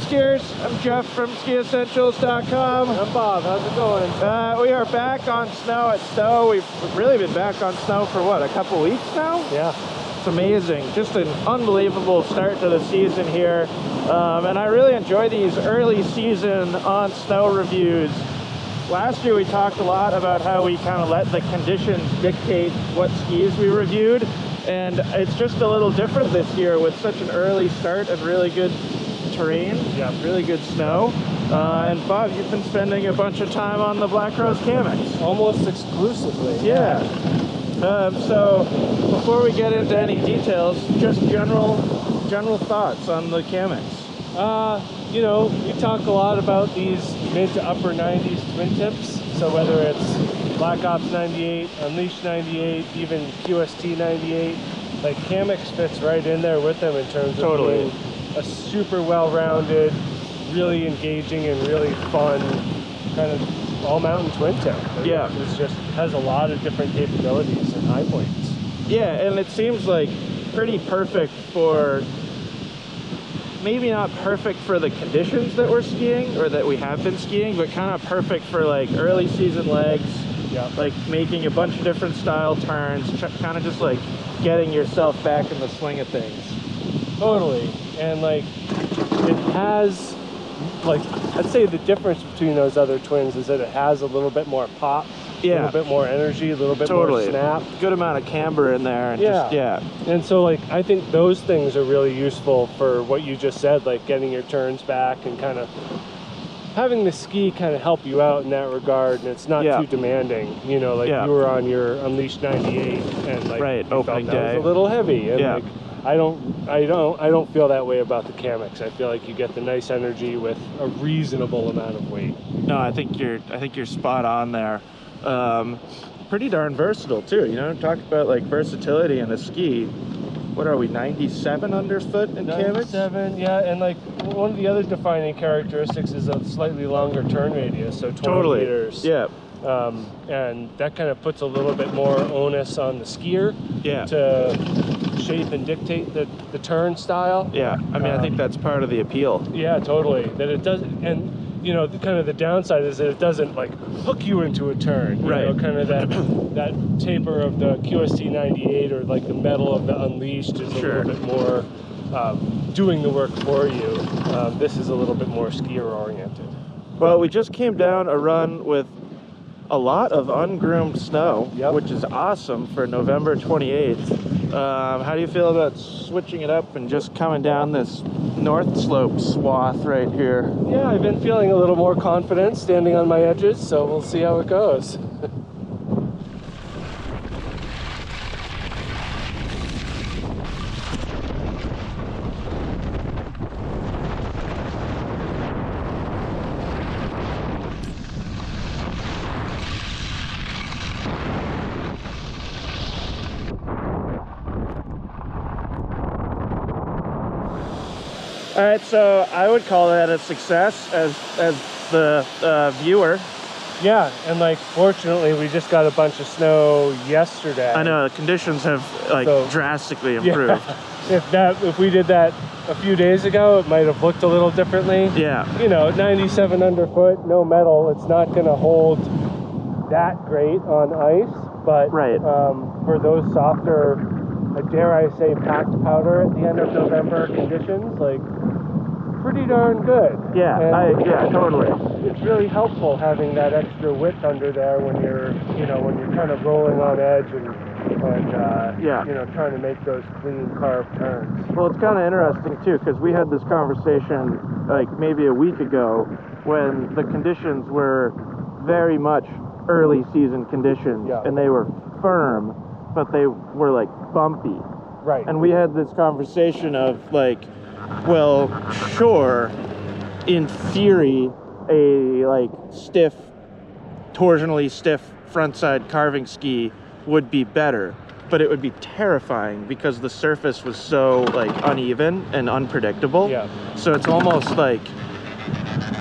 skiers, I'm Jeff from skiessentials.com. I'm Bob, how's it going? We are back on snow at Stowe. We've really been back on snow for what, a couple weeks now? Yeah. It's amazing. Just an unbelievable start to the season here. And I really enjoy these early season on snow reviews. Last year we talked a lot about how we kind of let the conditions dictate what skis we reviewed. And it's just a little different this year with such an early start and really good terrain, really good snow. And Bob, you've been spending a bunch of time on the Black Rose Camox. Almost exclusively. Yeah. So before we get into any details, just general thoughts on the Camox. You know, we talk a lot about these mid to upper 90s twin tips. So whether it's Black Ops 98, Unleashed 98, even QST 98, like Camox fits right in there with them in terms of being a super well-rounded, really engaging and really fun kind of all-mountain twin tip. Yeah. It just has a lot of different capabilities and high points. Yeah, and it seems like pretty perfect for, maybe not perfect for the conditions that we're skiing or that we have been skiing, but kind of perfect for like early season legs. Yeah. Like making a bunch of different style turns, kind of just like getting yourself back in the swing of things. Totally. And like it has, like, I'd say the difference between those other twins is that it has a little bit more pop, a little bit more energy, a little bit more snap. Good amount of camber in there. And And so like I think those things are really useful for what you just said, like getting your turns back and kind of having the ski kind of help you out in that regard, and it's not too demanding. You know, like you were on your Unleashed 98 and like you opening felt that was a little heavy. And like I don't feel that way about the Camox. I feel like you get the nice energy with a reasonable amount of weight. No, I think you're spot on there. Pretty darn versatile too. You know, talk about like versatility in a ski. What are we, 97 underfoot in Camox? 97, yeah, and like one of the other defining characteristics is a slightly longer turn radius, so 20 meters. Yeah. And that kind of puts a little bit more onus on the skier to shape and dictate the turn style. Yeah, I mean, I think that's part of the appeal. Yeah, totally. That it does, and you know, kind of the downside is that it doesn't like hook you into a turn. You know, kind of that taper of the QST 98 or like the metal of the Unleashed is a little bit more doing the work for you. This is a little bit more skier oriented. Well, we just came down a run with a lot of ungroomed snow, which is awesome for November 28th. How do you feel about switching it up and just coming down this north slope swath right here? Yeah, I've been feeling a little more confident standing on my edges, so we'll see how it goes. All right, so I would call that a success as the viewer. Yeah, and like fortunately we just got a bunch of snow yesterday. I know the conditions have like drastically improved. Yeah, if we did that a few days ago, it might have looked a little differently. Yeah. You know, 97 underfoot, no metal. It's not going to hold that great on ice, but for those softer, dare I say, packed powder at the end of November conditions, like pretty darn good. Yeah, totally. It's really helpful having that extra width under there when you're, you know, when you're kind of rolling on edge and you know, trying to make those clean carved turns. Well, it's kind of interesting too, because we had this conversation like maybe a week ago when the conditions were very much early season conditions, and they were firm, but they were like bumpy. Right. And we had this conversation of like, well, sure, in theory, a like stiff, torsionally stiff frontside carving ski would be better, but it would be terrifying because the surface was so like uneven and unpredictable. Yeah. So it's almost like,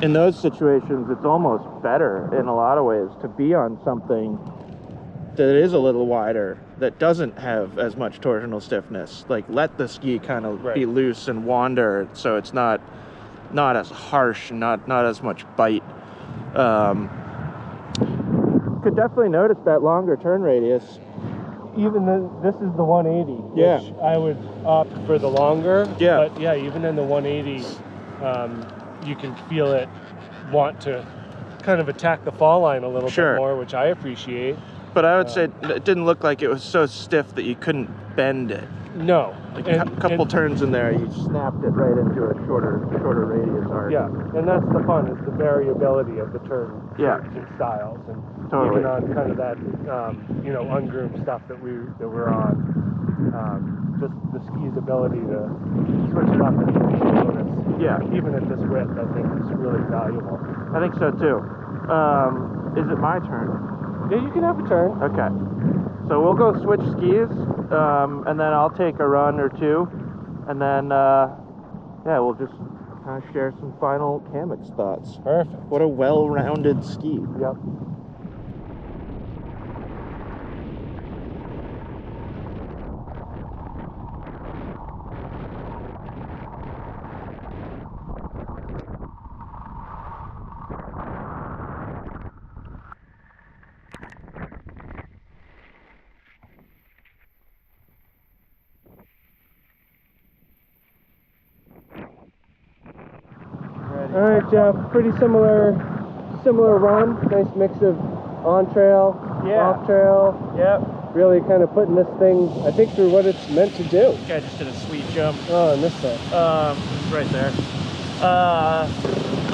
in those situations, it's almost better in a lot of ways to be on something that is a little wider, that doesn't have as much torsional stiffness. Like, let the ski kind of be loose and wander, so it's not not as harsh and not as much bite. Could definitely notice that longer turn radius. Even this is the 180, Yeah. which I would opt for the longer. Yeah. But yeah, even in the 180, you can feel it want to kind of attack the fall line a little Sure. bit more, which I appreciate. But I would say it didn't look like it was so stiff that you couldn't bend it. No. Like a couple turns in there, you snapped it right into a shorter radius arc. Yeah, and that's the fun, is the variability of the turn Yeah. and styles, and Totally. even on kind of that ungroomed stuff that we're on, just the ski's ability to switch it up and notice. Yeah. Even at this width, I think is really valuable. I think so too. Is it my turn? Yeah, you can have a turn. Okay. So we'll go switch skis, and then I'll take a run or two, and then we'll just kind of share some final Camox thoughts. Perfect. What a well-rounded ski. Yep. All right, Jeff. Pretty similar run. Nice mix of on trail, off trail. Yep. Really kind of putting this thing, I think, through what it's meant to do. This guy just did a sweet jump. Oh, I missed that. Right there.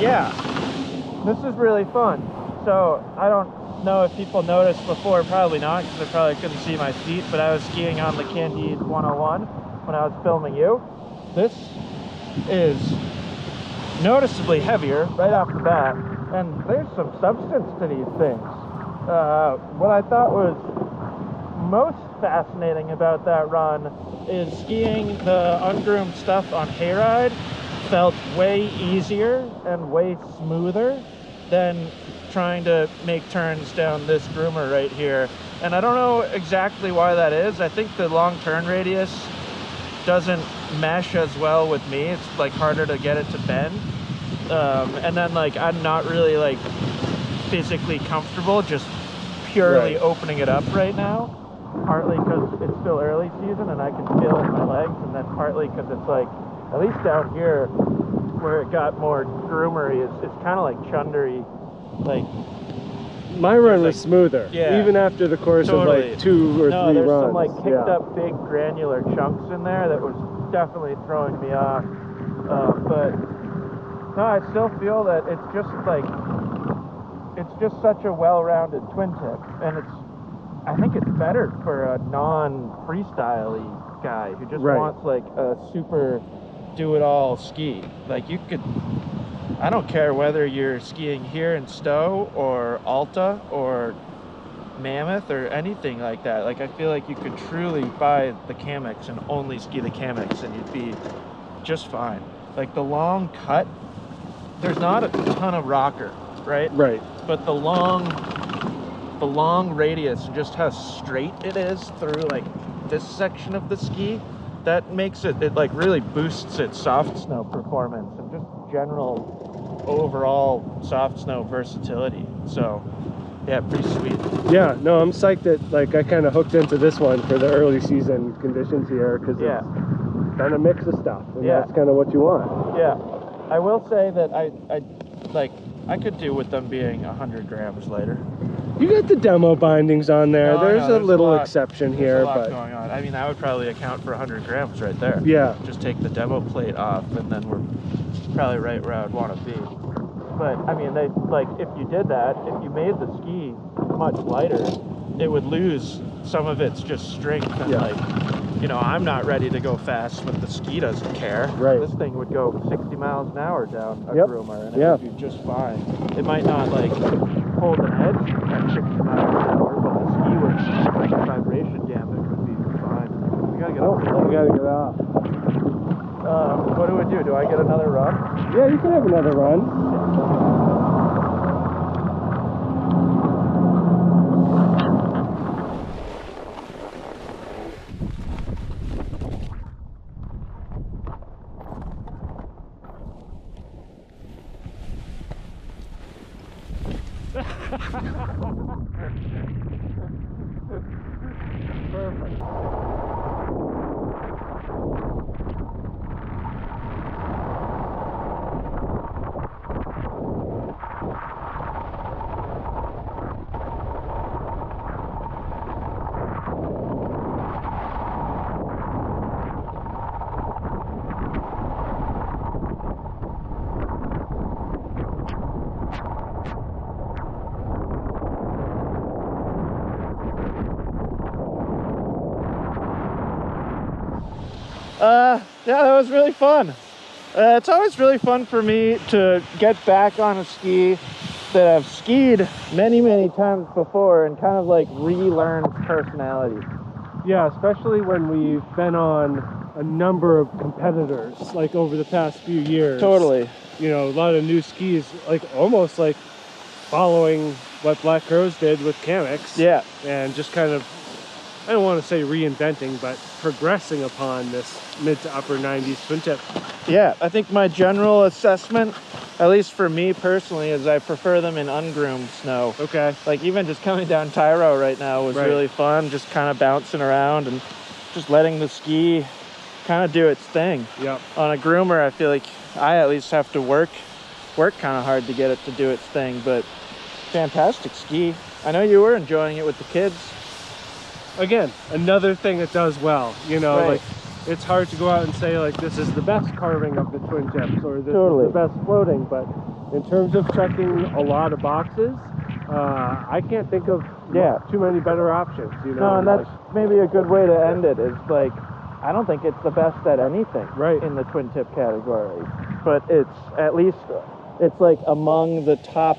Yeah. This is really fun. So I don't know if people noticed before, probably not, because they probably couldn't see my feet, but I was skiing on the Candide 101 when I was filming you. This is noticeably heavier right off the bat, and there's some substance to these things. What I thought was most fascinating about that run is skiing the ungroomed stuff on hayride felt way easier and way smoother than trying to make turns down this groomer right here. And I don't know exactly why that is. I think the long turn radius doesn't mesh as well with me. It's like harder to get it to bend. And then like I'm not really like physically comfortable just purely opening it up right now. Partly because it's still early season and I can feel it in my legs, and then partly because it's like, at least down here where it got more groomery, it's kind of like chundery. Like my run was smoother, yeah, even after the course of like 2 or 3 runs. There's some like kicked up big granular chunks in there that was definitely throwing me off. But no, I still feel that it's just like, it's just such a well-rounded twin tip, and I think it's better for a non-freestyle-y guy who just wants like a super do-it-all ski. Like you could, I don't care whether you're skiing here in Stowe or Alta or Mammoth or anything like that. Like I feel like you could truly buy the Camox and only ski the Camox and you'd be just fine. Like the long cut, there's not a ton of rocker, right? Right. But the long radius and just how straight it is through like this section of the ski, that makes it like really boosts its soft snow performance and just general overall soft snow versatility. So yeah, pretty sweet. Yeah, no, I'm psyched that like I kind of hooked into this one for the early season conditions here, because it's kind of mix of stuff, and that's kind of what you want. Yeah, I will say that I could do with them being 100 grams lighter. You got the demo bindings on there. No, there's a little exception here, there's a lot but going on. I mean, that would probably account for 100 grams right there. Yeah. Just take the demo plate off, and then we're probably right where I would want to be. But I mean, they like if you did that, if you made the ski much lighter, it would lose some of its just strength. And like, you know, I'm not ready to go fast, but the ski doesn't care. Right. This thing would go 60 miles an hour down a groomer, and it would be just fine. It might not like hold an edge at 60 miles an hour, but the ski would, like, vibration gamut would be fine. We gotta get off. We gotta get off. What do we do? Do I get another run? Yeah, you can have another run. Yeah, that was really fun. It's always really fun for me to get back on a ski that I've skied many, many times before and kind of like relearn personality. Yeah, especially when we've been on a number of competitors, like over the past few years. Totally. You know, a lot of new skis, like almost like following what Black Crows did with Camox. Yeah. And just kind of, I don't want to say reinventing, but progressing upon this mid to upper 90s twin tip. Yeah, I think my general assessment, at least for me personally, is I prefer them in ungroomed snow. Okay. Like even just coming down Tyro right now was really fun, just kind of bouncing around and just letting the ski kind of do its thing. Yep. On a groomer, I feel like I at least have to work kind of hard to get it to do its thing, but fantastic ski. I know you were enjoying it with the kids. Again, another thing it does well, you know, like it's hard to go out and say like this is the best carving of the twin tips or this is the best floating, but in terms of checking a lot of boxes, I can't think of too many better options, you know. No, and that's maybe a good way to end it, is like, I don't think it's the best at anything in the twin tip category, but it's at least, it's like among the top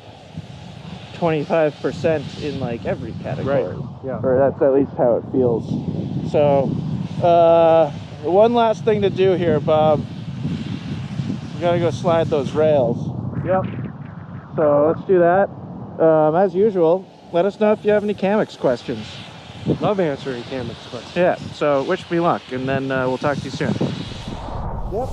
25% in like every category. Right. Yeah. Or that's at least how it feels. So, one last thing to do here, Bob. We gotta go slide those rails. Yep. So let's do that. As usual, let us know if you have any Camox questions. Love answering Camox questions. Yeah, so wish me luck, and then we'll talk to you soon. Yep.